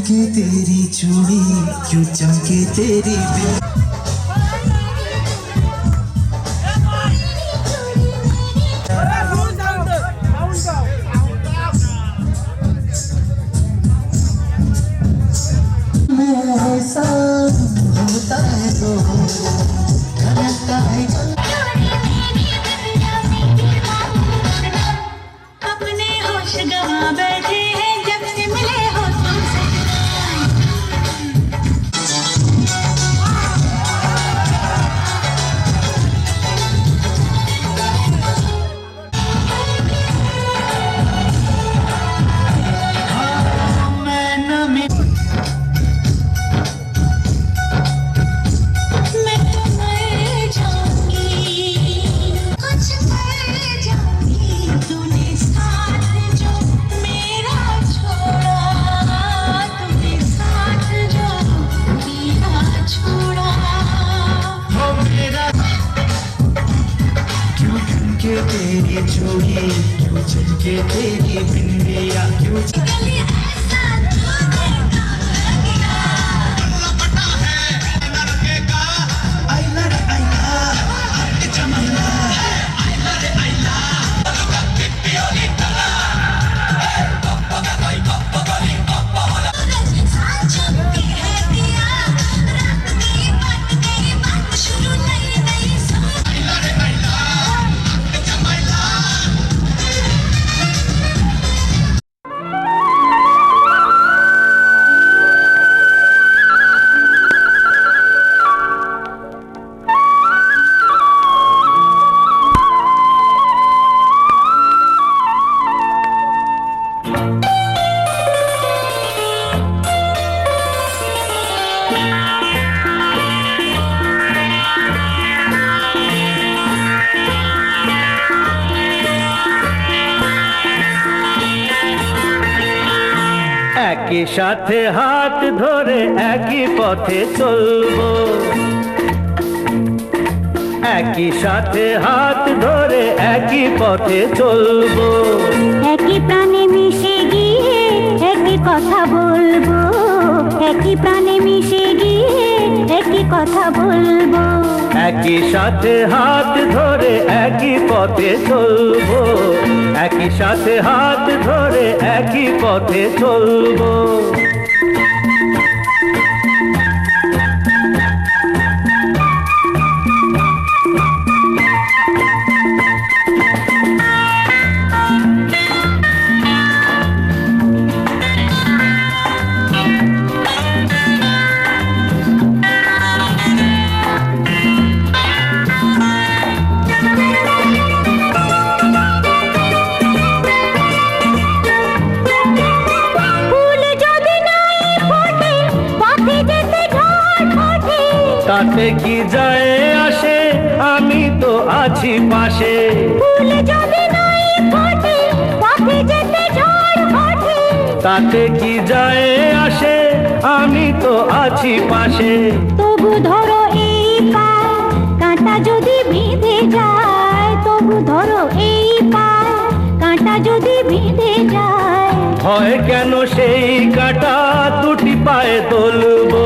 चमके तेरी चूड़ी, क्यों चमके तेरी ऐसा होता है तो लगता है अपने होश गवा बैठे हैं जब से मिले हो तुमसे। मैं तो मर जाऊंगी, कुछ मर जाऊंगी, तूने साथ जो मेरा छोड़ा, तूने साथ जो मेरा छोड़ा। हो मेरा, क्यों चमके तेरी चूड़ी, क्यों चमके तेरी बिंदिया, क्यों कभी ऐसा तूने कहा क्या? आइला रे आइला, चमला साथ चमके है दिया, रात गई बात गई, बात शुरू नई नई सा। একই সাথে হাত ধরে একই পথে চলবো, একই সাথে হাত ধরে একই পথে চলবো। একই প্রাণে মিশে গিয়ে একই কথা বলবো, একই প্রাণে মিশে গিয়ে একই কথা বলবো। একই সাথে হাত ধরে একই পথে চলবো, একই সাথে হাত ধরে একই পথে চলবো। ফুল যদি নাই ফোটে, পথে যেতে ঝড় ওঠে। তাতে কি যায় আসে, আমি তো আছি পাশে। ফুল যদি নাই ফোটে, পথে যেতে ঝড় ওঠে। তাতে কি যায় আসে, আমি তো আছি পাশে। তবু ধরো এই পায়, কাঁটা যদি বিঁধে যায়, তবু ধরো এই পায়, কাঁটা যদি বিঁধে যায়। হয় কেন সেই কাঁটা দুটি পায়ে তুলবো,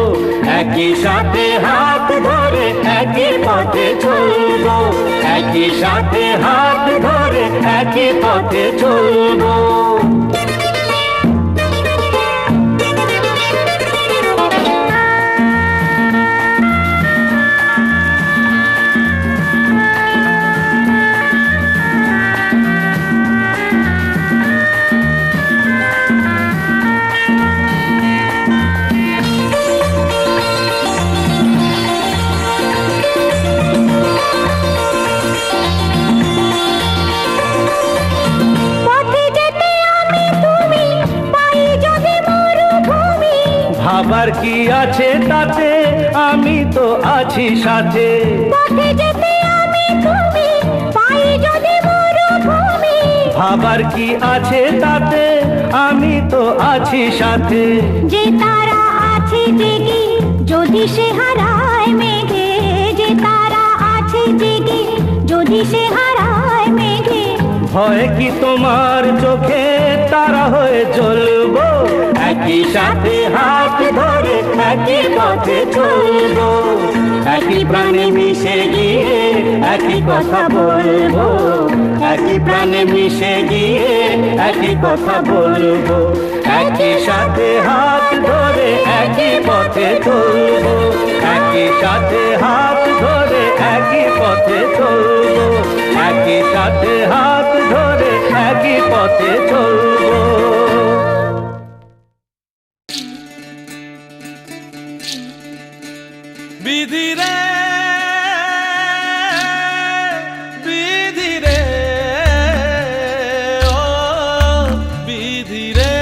একই সাথে হাত ধরে একই পথে চলবো, একই সাথে হাত ধরে একই পথে চলবো। পথে যেতে আমি তুমি, পাই যদি মরুভূমি। ভাবার কি আছে তাতে, আমি তো আছি সাথে। পথে যেতে আমি তুমি, পাই যদি মরুভূমি। ভাবার কি আছে তাতে, আমি তো আছি সাথে। যে তারা আছে জেগে, যদি সে হারায় মেঘে, যে তারা আছে জেগে, যদি সে হারায় মেঘে। হয় কি তোমার চোখে তারা হয়ে জ্বলবো, একই সাথে হাত ধরে একই পথে চলবো, একই প্রাণে মিশে গিয়ে একই কথা বলবো, একই প্রাণে মিশে গিয়ে একই কথা বলবো, একই সাথে হাত ধরে একই পথে চলবো, একই সাথে হাত ধরে একই পথে চলবো, একই সাথে হাত ধরে একই পথে চলবো। বিধি রে বিধি রে ও বিধি রে,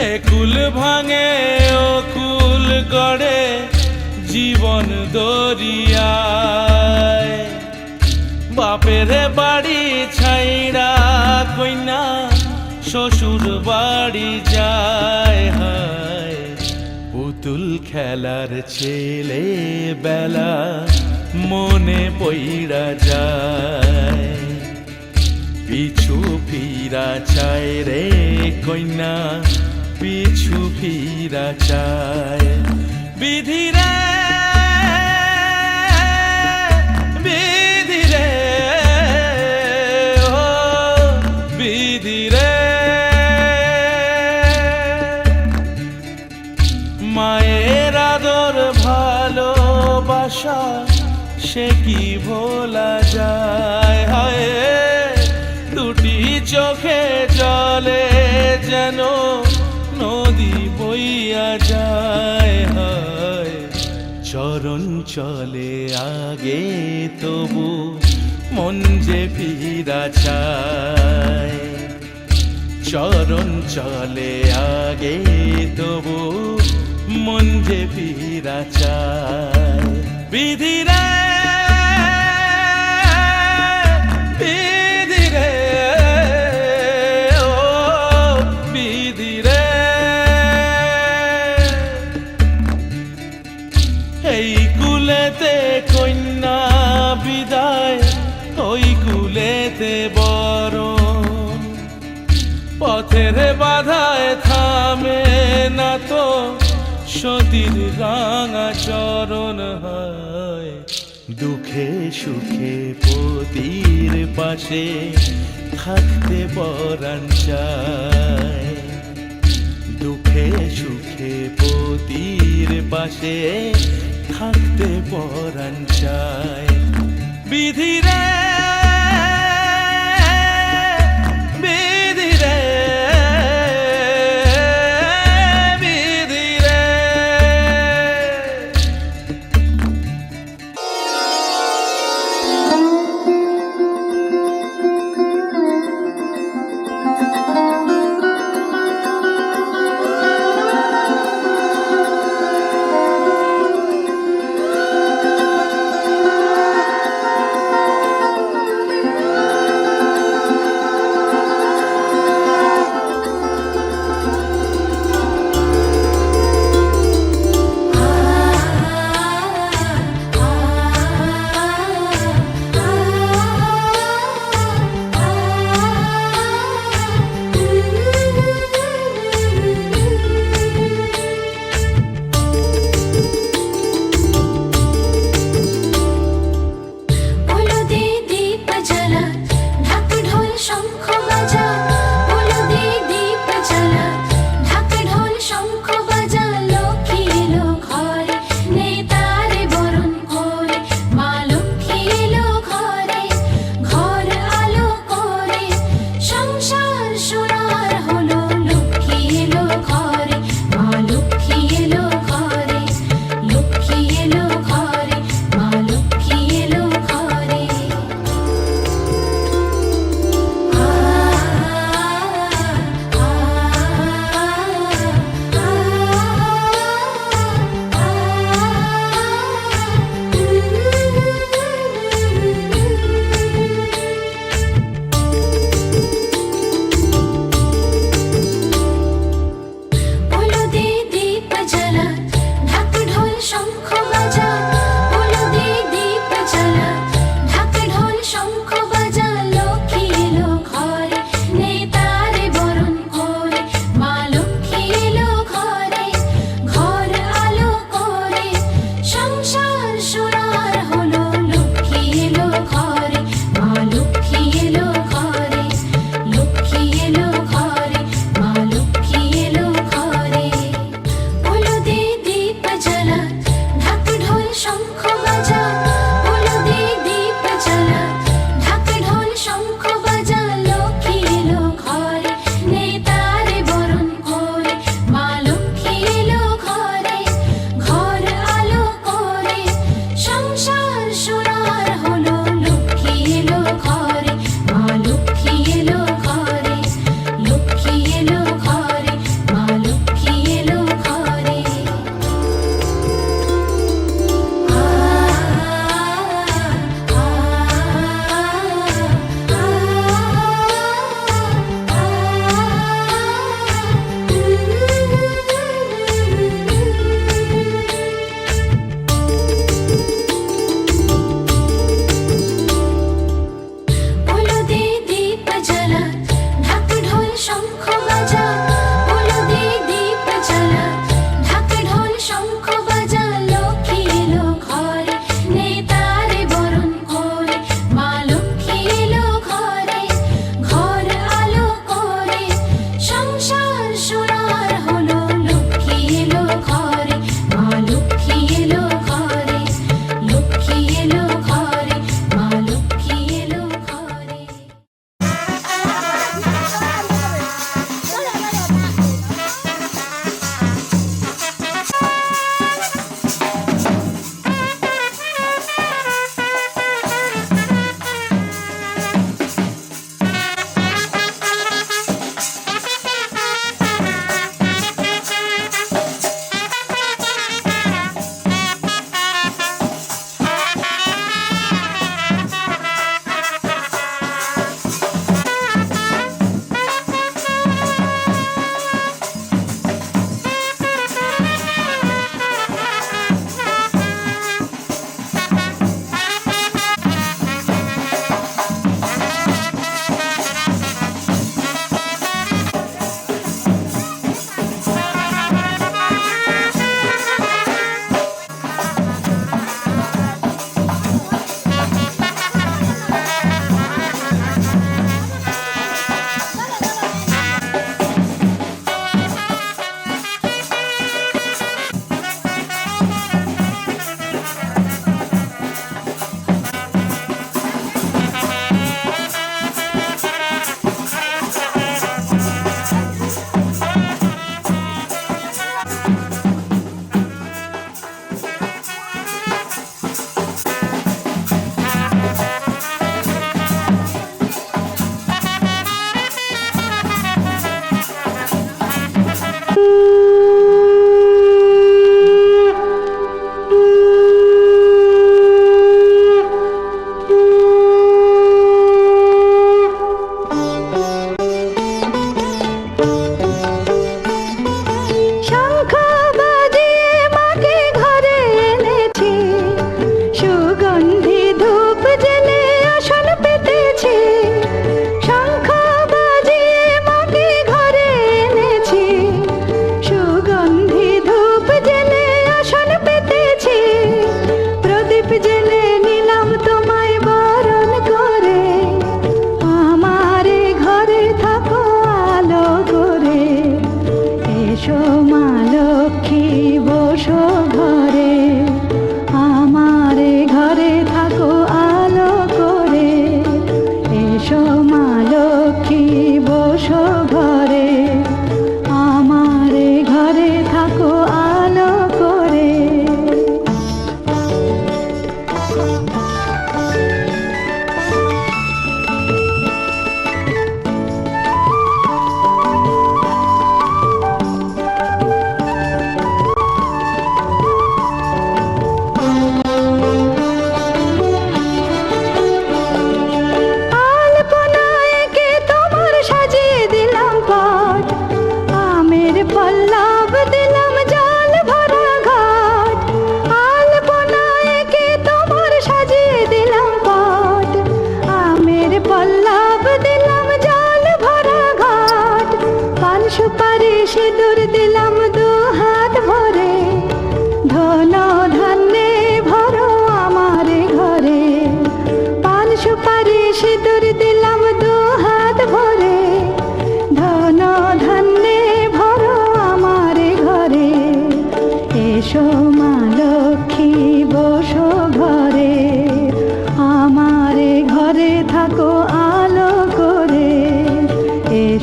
এ কুল ভাঙে ও কুল গড়ে জীবন দরিয়ায়, বাপের বাড়ি ছাইড়া কইনা শ্বশুর বাড়ি যায়, হায় পুতুল খেলার ছেলে বেলা মনে পইড়া যায়, পিছু ফিরা চায় রে কইনা পিছু ফিরা চায়। বিধি রে বিধি রে ও বিধি রে, মায়ের আদর ভালোবাসা সে কি ভোলা যায়, হায় দুটি চোখে জলে যেন নদী বইয়া যায়, হায় চরণ চলে আগে তবু মন যে ফিরা চায়, চরণ চলে আগে তবু মন যে ফিরা চায়। বিধি রে বিধি রে ও বিধি রে, এই কুলেতে কন্যা বিদায় ওই কুলেতে বরণ, পথের বাধায় থামে না তো সতীর রাঙা চরণ, হয় দুঃখে সুখে পতির পাশে থাকতে পরাণ চায়, দুঃখে সুখে পতির পাশে থাকতে পরাণ চায়। বিধি রে বিধি রে বিধি রে,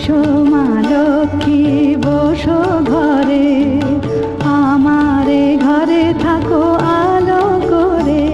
এসো মা লক্ষ্মী বসো ঘরে, আমারে ঘরে থাকো আলো করে।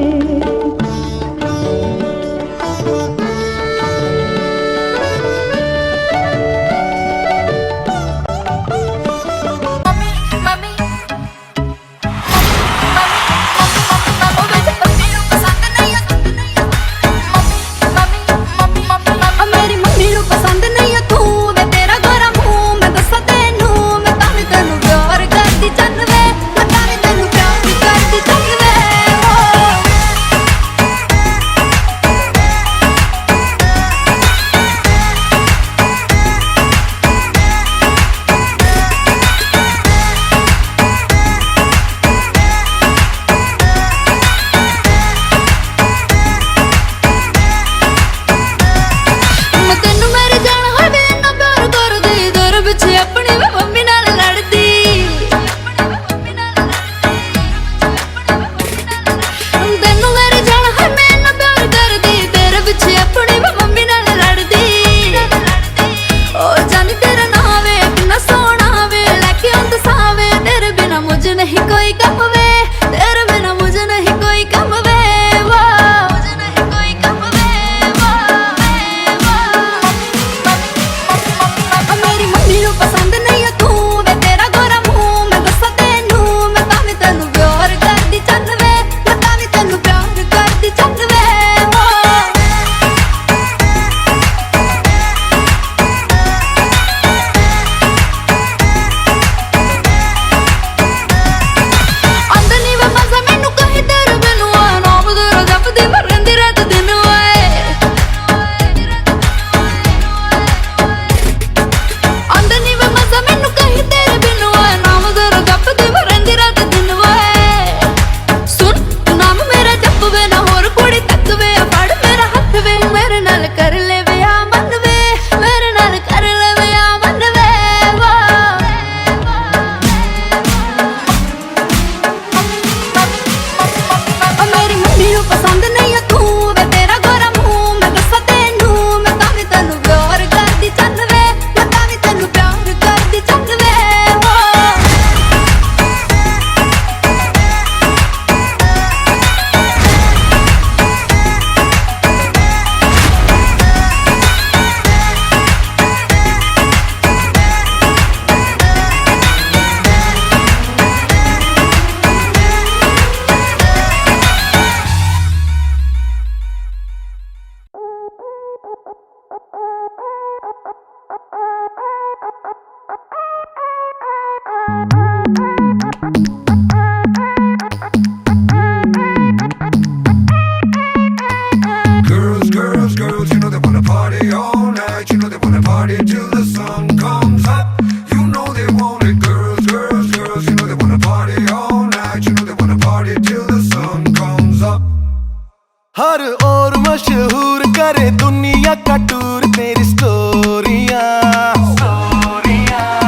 हर ओर मशहूर करे दुनिया का टूर तेरी स्टोरियां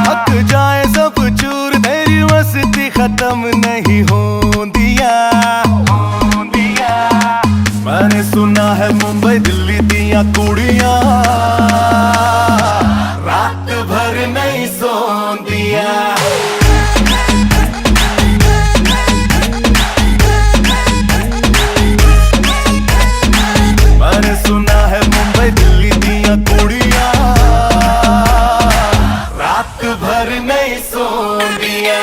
हक जाए सब चूर तेरी मस्ती खत्म नहीं होंदिया। मैंने सुना है मुंबई दिल्ली दिया कुड़ियां रात भर नहीं सोंदिया। सुना है मुंबई दिल्ली दिया कुड़ियां रात भर नहीं Sondiya.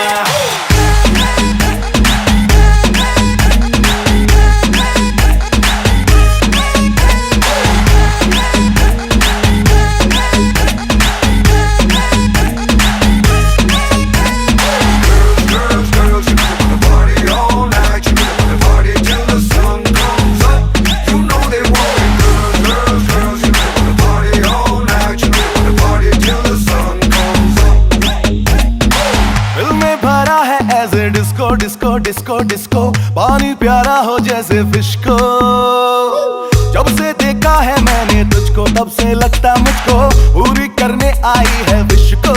Disco disco disco disco पानी प्यारा हो जैसे फिश को। जब से देखा है मैंने तुझको तब से लगता मुझको पूरी करने आई है विश को।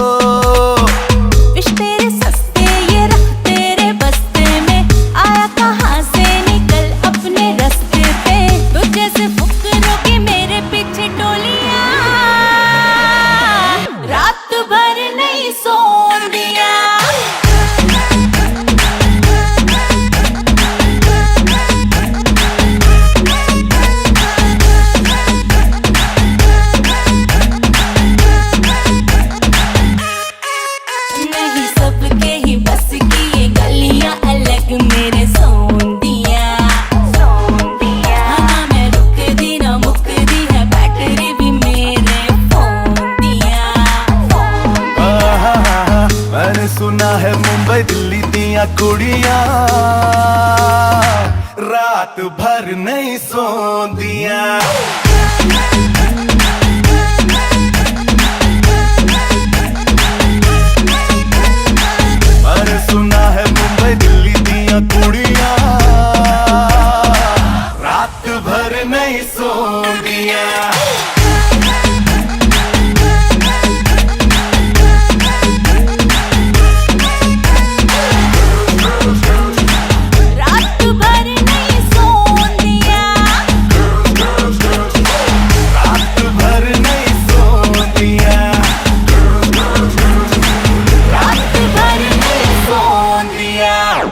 विश तेरे सस्ते ये रख तेरे बस्ते में आया कहाँ से निकल अपने रास्ते पे। तो जैसे फुकरों के मेरे पीछे टोलियां कुड़ियां रात भर नहीं सोंदियां। अरे सुना है मुंबई दिल्ली दिया कुड़ियां रात भर नहीं सोंदियां। रात भर नहीं सोंदिया, रात भर नहीं सोंदियां। रात भर नहीं सोंदियां।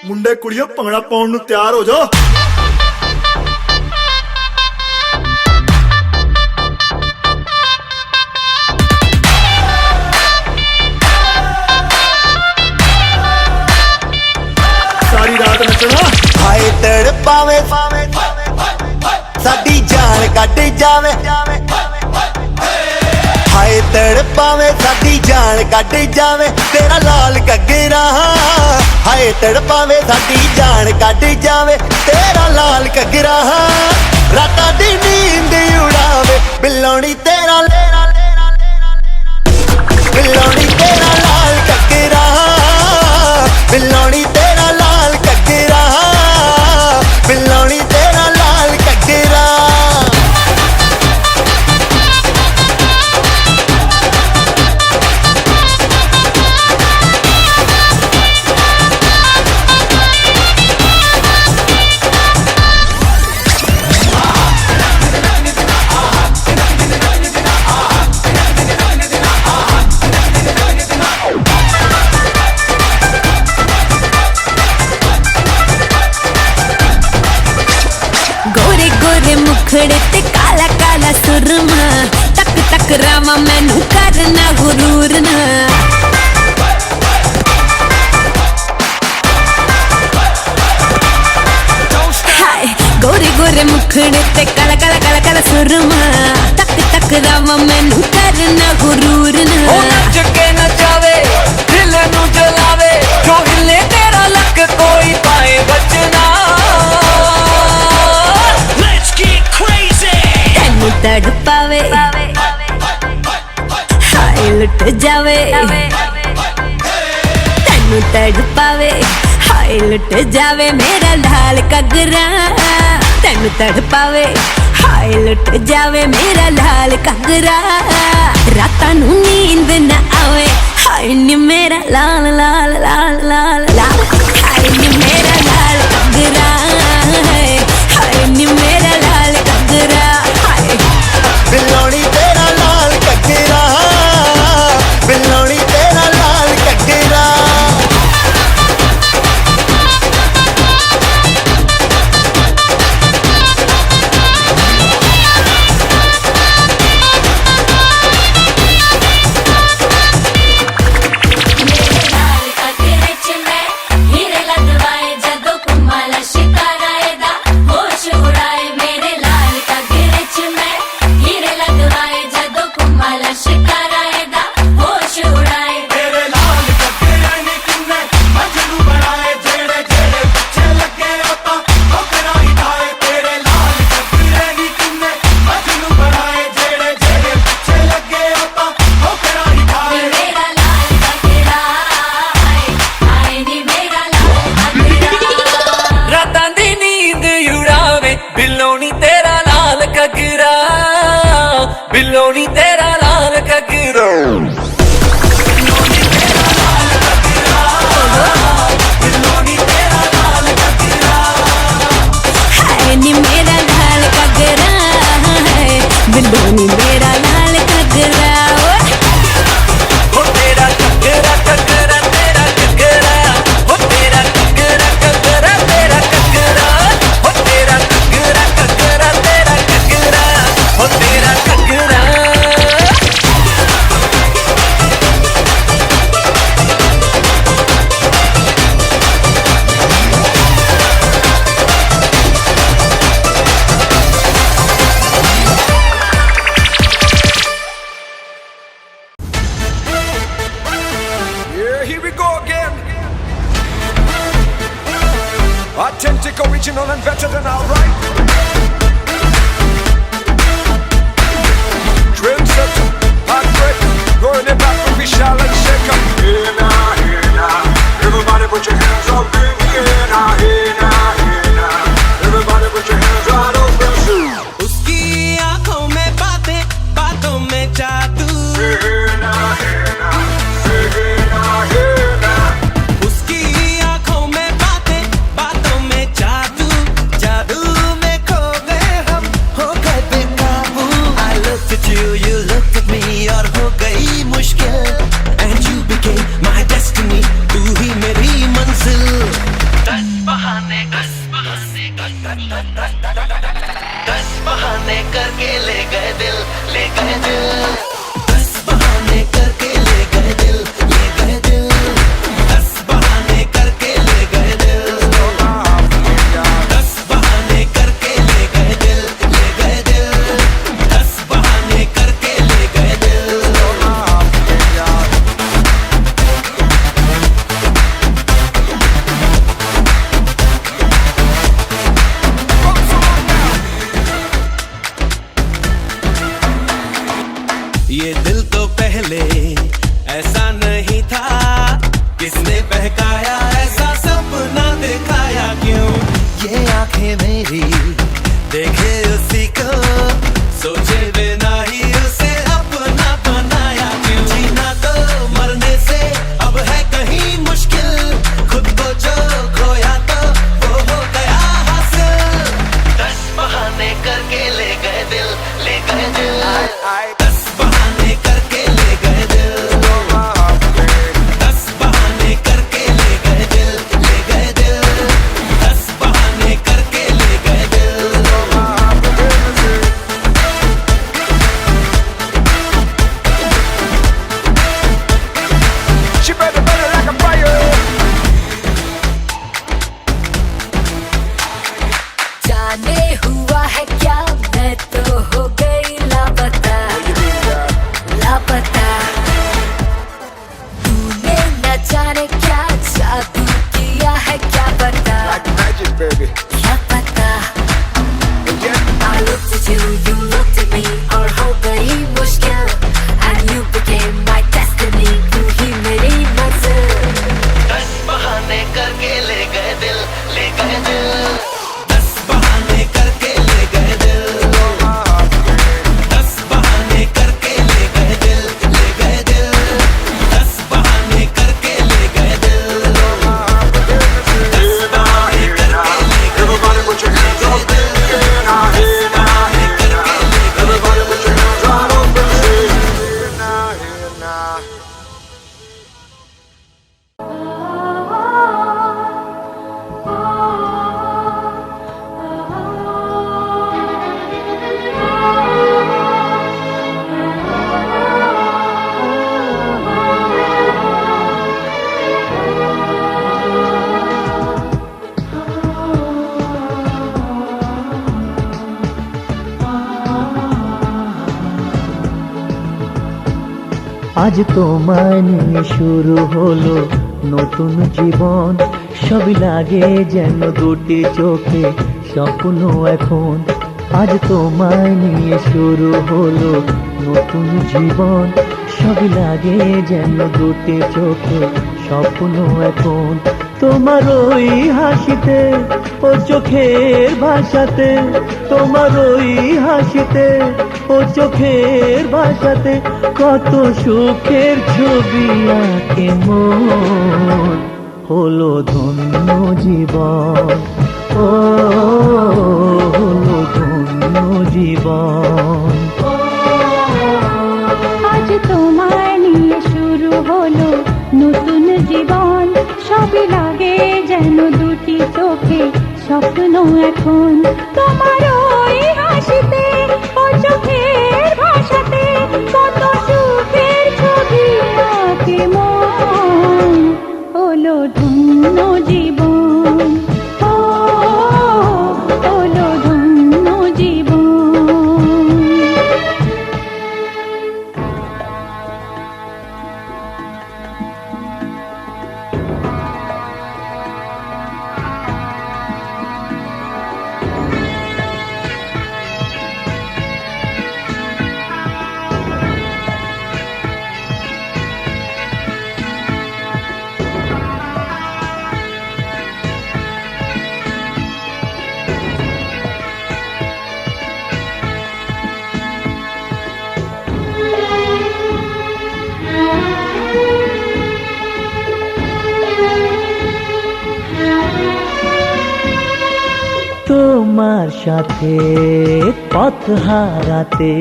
ਮੁੰਡੇ ਕੁੜੀਓ ਭੰਗੜਾ ਪਾਉਣ ਨੂੰ ਤਿਆਰ ਹੋ ਜਾਓ। ਸਾਰੀ ਰਾਤ ਨੱਚਣਾ। ਹਾਏ ਤੜਪਾਵੇ ਸਾਡੀ ਜਾਨ ਕੱਢ ਜਾਵੇ। ਹਾਏ ਤੜਪਾਵੇ ਸਾਡੀ ਜਾਨ ਕੱਢ ਜਾਵੇ ਤੇਰਾ ਲਾਲ ਘੱਗਰਾ। ਹਾਏ ਤੜਪਾਵੇ ਸਾਡੀ ਜਾਨ ਕੱਢ ਜਾਵੇ ਤੇਰਾ ਲਾਲ ਘੱਗਰਾ। ਰਾਤਾਂ ਦੀ ਨੀਂਦ ਉਡਾਵੇ ਬਿੱਲੋਣੀ ਤੇਰਾ ਬਿੱਲੋਣੀ ਤੇਰਾ ਲਾਲ ਘੱਗਰਾ। ਬਿੱਲੋਣੀ ਤੇਰਾ ਲਾਲ ਘੱਗਰਾ। ਬਿੱਲੋਣੀ ਤੇਰਾ ਲਾਲ ਘੱਗਰਾ। गोरे गोरे मुखड़े ते काला काला सुरमा, तक तक रावा मैनू करना गुरूर ना। हाय गोरे गोरे मुखड़े ते काला काला काला काला सुरमा, तक तक रावा मैनू करना गुरूर ना। ਉਹ ਨੱਚ ਕੇ ਨਚਾਵੇ ਦਿਲ ਨੂੰ ਜਲਾਵੇ ਜੋ ਹਿੱਲੇ ਤੇਰਾ ਲੱਕ ਕੋਈ ਪਾਏ ਬਚਨਾ। Let's get crazy। ਤੈਨੂੰ ਤੜਪਾਵੇ ਹਾਏ ਲੁੱਟ ਜਾਵੇ। ਤੈਨੂੰ ਤੜਪਾਵੇ ਹਾਏ ਲੁੱਟ ਜਾਵੇ ਮੇਰਾ ਲਾਲ ਘੱਗਰਾ। ਤੈਨੂੰ ਤੜਪਾਵੇ ਹਾਏ ਲੁੱਟ ਜਾਵੇ ਮੇਰਾ ਲਾਲ ਘੱਗਰਾ। ਰਾਤਾਂ ਨੂੰ ਨੀਂਦ ਨਾ ਆਵੇ ਹਾਏ ਨੀ ਮੇਰਾ ਲਾਲ ਲਾਲ ਲਾਲ ਲਾਲ ਲਾਲ। ਹਾਏ ਨੀ ਮੇਰਾ ਲਾਲ ਘੱਗਰਾ। ਹਾਏ ਨੀ ਮੇਰਾ ਲਾਲ ਘੱਗਰਾ। ਹਾਏ ਬਿੱਲੋਣੀ ਤੇਰਾ ਲਾਲ ਘੱਗਰਾ। ਬਿੱਲੋਣੀ ਤੇਰਾ ਲਾਲ ਘੱਗਰਾ। हीरे लगवाए जदों कुमाला शिकारा एदा होश उड़ाए मेरे लाल घग्गरे च मैं। हीरे लगवाए जदों कुमाला शिकारा एदा होश उड़ाए। तेरे लाल घग्गरे ने किन्ने मजनू बनाए जेड़े जेड़े पिछे लगे आता ठोकरा ही खाए। तेरे लाल घग्गरे ने किन्ने मजनू बनाए जेड़े जेड़े पिछे लगे आता ठोकरा ही खाए। मेरा लाल घग्गरा हाय नी मेरा लाल घग्गरा। ਰਾਤਾਂ ਦੀ ਨੀਂਦ ਉਡਾਵੇ ਬਿੱਲੋਣੀ ਤੇਰਾ ਲਾਲ ਘੱਗਰਾ। ਬਿੱਲੋਣੀ ਤੇਰਾ ਲਾਲ ਘੱਗਰਾ। हाय नी मेरा लाल घग्गरा। हाय बिल्लोनी मेरा लाल घग्गरा। ਉਹ ਤੇਰਾ ਘੱਗਰਾ ਘੱਗਰਾ ਤੇਰਾ ਘੱਗਰਾ। ਉਹ ਤੇਰਾ ਘੱਗਰਾ ਘੱਗਰਾ ਤੇਰਾ ਘੱਗਰਾ। ਉਹ ਤੇਰਾ ਘੱਗਰਾ ਘੱਗਰਾ ਤੇਰਾ ਘੱਗਰਾ। ਉਹ ਤੇਰਾ ਘੱਗਰਾ। like original and better than alright. Trendsetter, heartbreaker, going it back from Vishal and Shaker. Hey now, hey now, everybody put your hands up in the air now. Hey now, hey now, everybody put your hands right up and shoot. उसकी आँखों में बातें, बातों में जादू. Hey now, hey now, hey now, hey now. उसकी आँखों में बातें, बातों में जादू. जादू में खो गए हम, हो गए बेकाबू. I looked at you, you looked at me, और हो गई मुश्किल. And you became my destiny, तू ही मेरी मंजिल. दस बहाने करके ले गए दिल, ले गए दिल. 10 बहाने करके ले गए दिल, ले गए दिल. 10 बहाने करके ले गए दिल. 10 बहाने करके ले गए दिल, ले गए दिल. 10 बहाने करके ले गए दिल. ये दिल तो पहले ऐसा नहीं था. किसने बहकाया, ऐसा सपना दिखाया क्यों? ये आंखें मेरी देखे उसी को, सोचे बिना ही उसे अपना बनाया क्यों? जीना तो मरने से अब है कहीं मुश्किल. खुद को जो खोया तो वो हो गया हासिल. 10 बहाने करके ले गए दिल, ले गए दिल. 10 बहाने करके ले गए दिल. 10 बहाने करके ले गए दिल, ले गए दिल. 10 बहाने करके ले गए दिल. She better burn like a fire. जाने हुआ है क्या, मैं तो हो गई लापता, लापता. तूने न जाने क्या जादू किया है, क्या पता, Like magic, baby. क्या पता. Yeah. I looked at you, you looked at me, और हो गई मुश्किल. And you became my destiny, तू ही मेरी मंजिल. 10 बहाने करके ले गए दिल, ले गए दिल. 10 बहाने करके ले गए दिल. 10 बहाने करके ले गए दिल, ले गए दिल. 10 बहाने करके ले गए दिल. 10 बहाने करके ले गए. Everybody put your hands up in the air now. Hey now, hey now, everybody put your hands right up and shoot. Hey now, hey now. আজ তোমায় নিয়ে শুরু হলো নতুন জীবন, সবই লাগে যেন দুটি চোখে স্বপ্ন এখন. আজ তোমায় নিয়ে শুরু হলো নতুন জীবন, সবই লাগে যেন দুটি চোখে স্বপ্ন এখন. তোমার ওই হাসিতে, ও চোখের ভাষাতে, তোমার ওই হাসিতে, ও চোখের ভাষাতে কত সুখের ছবি আঁকে মন. হলো ধন্য জীবন, ও হলো ধন্য জীবন. আজ তোমায় নিয়ে শুরু হলো নতুন জীবন, সবই লাগে যেন দুটি চোখে স্বপ্ন এখন. তোমার ওই হাসিতে, ও চোখের ভাষাতে কত সুখের ছবি আঁকে মন. হলো ধন্য জীবন, ও হলো ধন্য জীবন. তোমার সাথে পথ হারাতে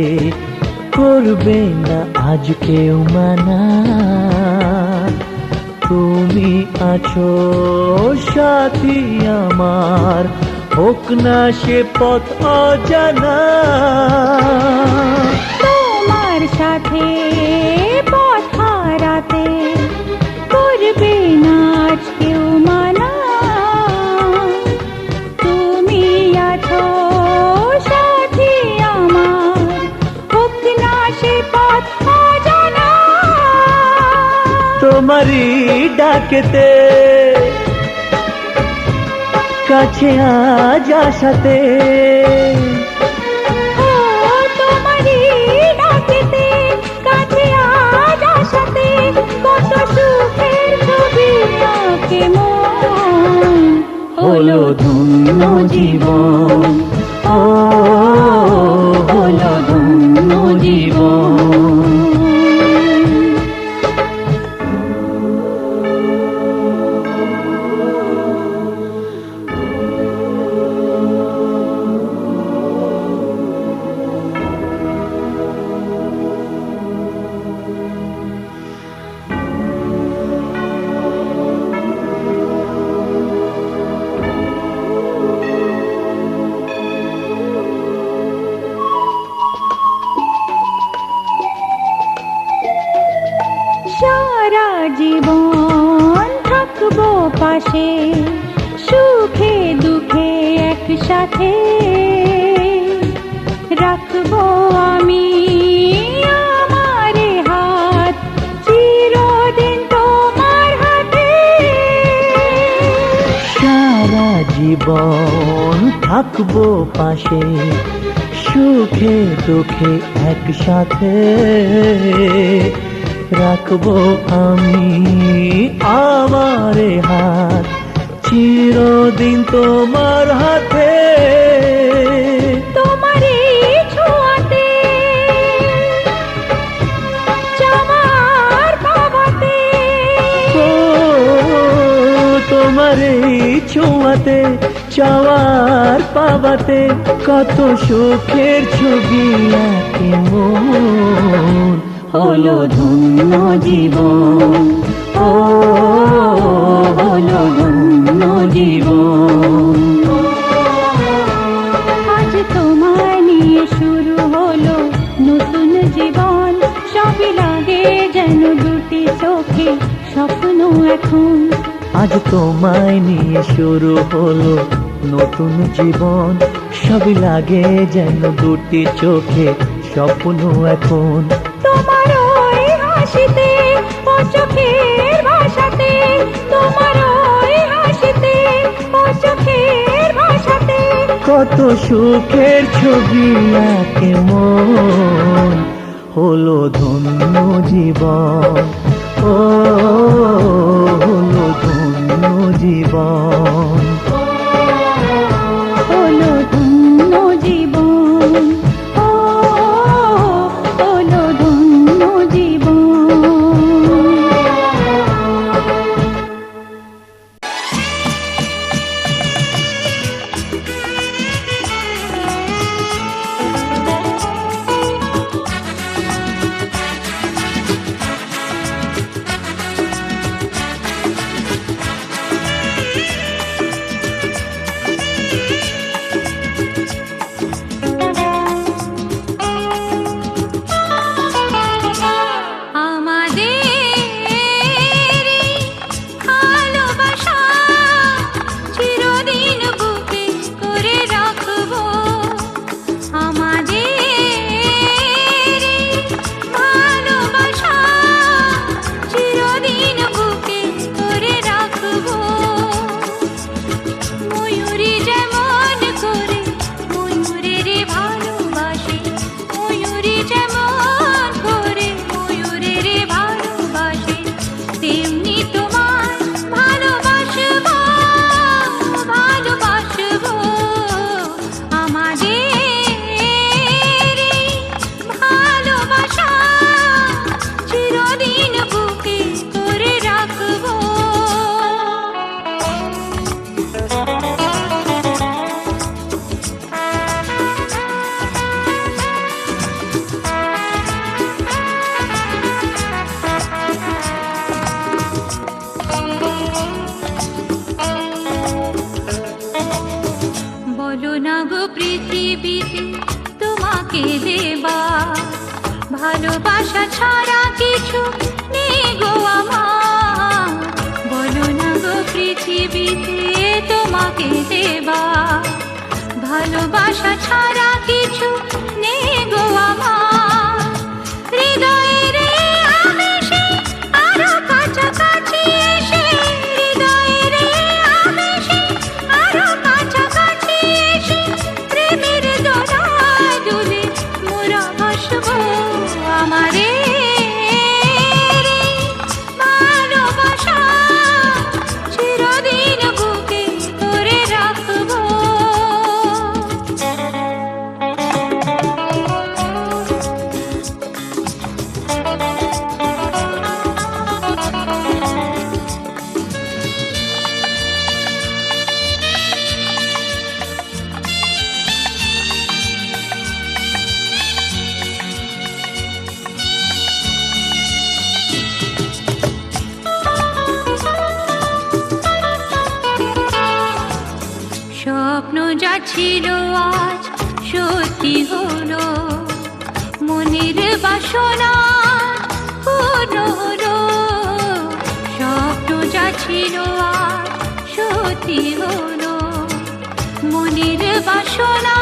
করবে না আজ কেউ মানা। তুমি আছো সাথী আমার, হোক না সে পথ অজানা। তোমার সাথে পথ হারাতে করবে না আজ কেউ মানা। তুমি আছো সাথী আমার, হোক না সে পথ অজানা। তোমারই ডাকেতে কাছে আজ আসাতে, ও তোমারই ডাকেতে কাছে আজ আসাতে, কত সুখের ছবি আঁকে মন। হলো ধন্য জীবন, ও হলো ধন্য জীবন। সারা জীবন থাকবো পাশে, সুখে দুঃখে একসাথে। রাখবো আমি আমার হাত চিরদিন তোমার হাতে। সারা জীবন থাকবো পাশে, সুখে দুঃখে একসাথে। রাখবো আমি আমার হাত চিরদিন তোমার হাতে। তোমার এই ছোঁয়াতে চাওয়ার পাবাতে, ও তোমার এই ছোঁয়াতে চাওয়ার পাবাতে, কত সুখের ছবি আঁকে মন। হলো ধন্য জীবন, ও হলো ধন্য জীবন। আজ তোমায় নিয়ে শুরু হলো নতুন জীবন। সবই লাগে যেন দুটি চোখে স্বপ্ন এখন। আজ তোমায় নিয়ে শুরু হলো নতুন জীবন, সবই লাগে যেন দুটি চোখে স্বপ্ন এখন। তোমার ওই হাসিতে ও চোখের ভাষাতে, তোমার ওই হাসিতে ও চোখের ভাষাতে, কত সুখের ছবি আঁকে মন। হলো ধন্য জীবন, ও হলো ধন্য জীবন। হলো ধন্য জীবন, ও হলো ধন্য জীবন। ভালোবাসা ছাড়া কিছু নেই গো আমার, বলো না গো পৃথিবীতে তোমাকে দেবা, ভালোবাসা ছাড়া কিছু নেই গো আমার, হৃদয়ের এই আবেশে আরো কাছাকাছি এসে, হৃদয়ের এই আবেশে আরো কাছাকাছি এসে, প্রেমের দোলায় দুলে মোরা ভাসবো, আমারে ভালোবাসা চিরদিন বুকে করে রাখবো। স্বপ্ন যা ছিল আজ সত্যি হলো, মনের বাসনা পূর্ণ হলো, স্বপ্ন যা ছিল আজ সত্যি হলো, মনের বাসনা